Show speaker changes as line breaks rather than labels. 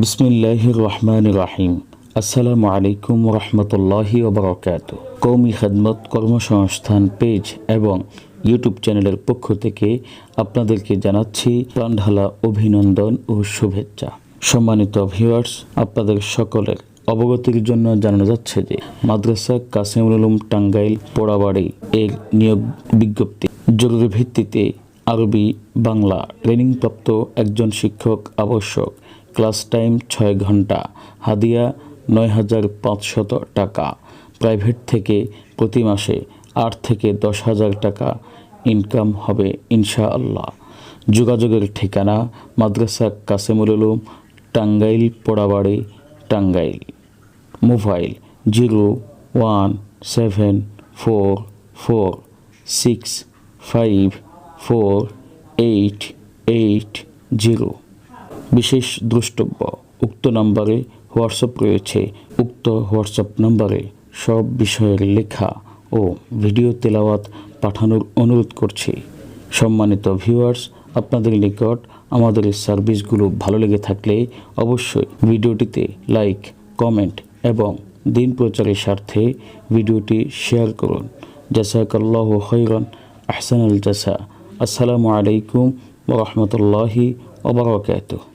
বিসমিল্লাহির রহমানির রহিম। আসসালামু আলাইকুম রহমতুল্লাহি ওবারাকাতুহু। কওমি খেদমত কর্মসংস্থান পেজ এবং ইউটিউব চ্যানেলের পক্ষ থেকে আপনাদেরকে জানাচ্ছি প্রাণঢালা অভিনন্দন ও শুভেচ্ছা। সম্মানিত ভিউয়ার্স, আপনাদের সকলের অবগতির জন্য জানানো যাচ্ছে যে মাদ্রাসা কাসিমুল উলুম টাঙ্গাইল পোড়াবাড়ি এর নিয়োগ বিজ্ঞপ্তি জরুরি ভিত্তিতে আরবি বাংলা ট্রেনিংপ্রাপ্ত একজন শিক্ষক আবশ্যক। ক্লাস টাইম 6 ঘন্টা, হাদিয়া ৯,৫০০ টাকা। প্রাইভেট থেকে প্রতি মাসে ৮ থেকে ১০,০০০ টাকা ইনকাম হবে ইনশাআল্লাহ। যোগাযোগের ঠিকানা মাদ্রাসা কাসিমুল উলুম টাঙ্গাইল পোড়াবাড়ি টাঙ্গাইল। মোবাইল 01744654880। বিশেষ দ্রষ্টব্য, উক্ত নম্বরে হোয়াটসঅ্যাপ রয়েছে। উক্ত হোয়াটসঅ্যাপ নম্বরে সব বিষয়ের লেখা ও ভিডিও তেলাওয়াত পাঠানোর অনুরোধ করছি। সম্মানিত ভিউয়ার্স, আপনাদের নিকট আমাদের এই সার্ভিসগুলো ভালো লেগে থাকলে অবশ্যই ভিডিওটিতে লাইক, কমেন্ট এবং দিন প্রচারের স্বার্থে ভিডিওটি শেয়ার করুন। জাযাকাল্লাহু খাইরান, আহসানুল জাযা। আসসালামু আলাইকুম ওয়া রাহমাতুল্লাহি ওয়া বারাকাতুহু।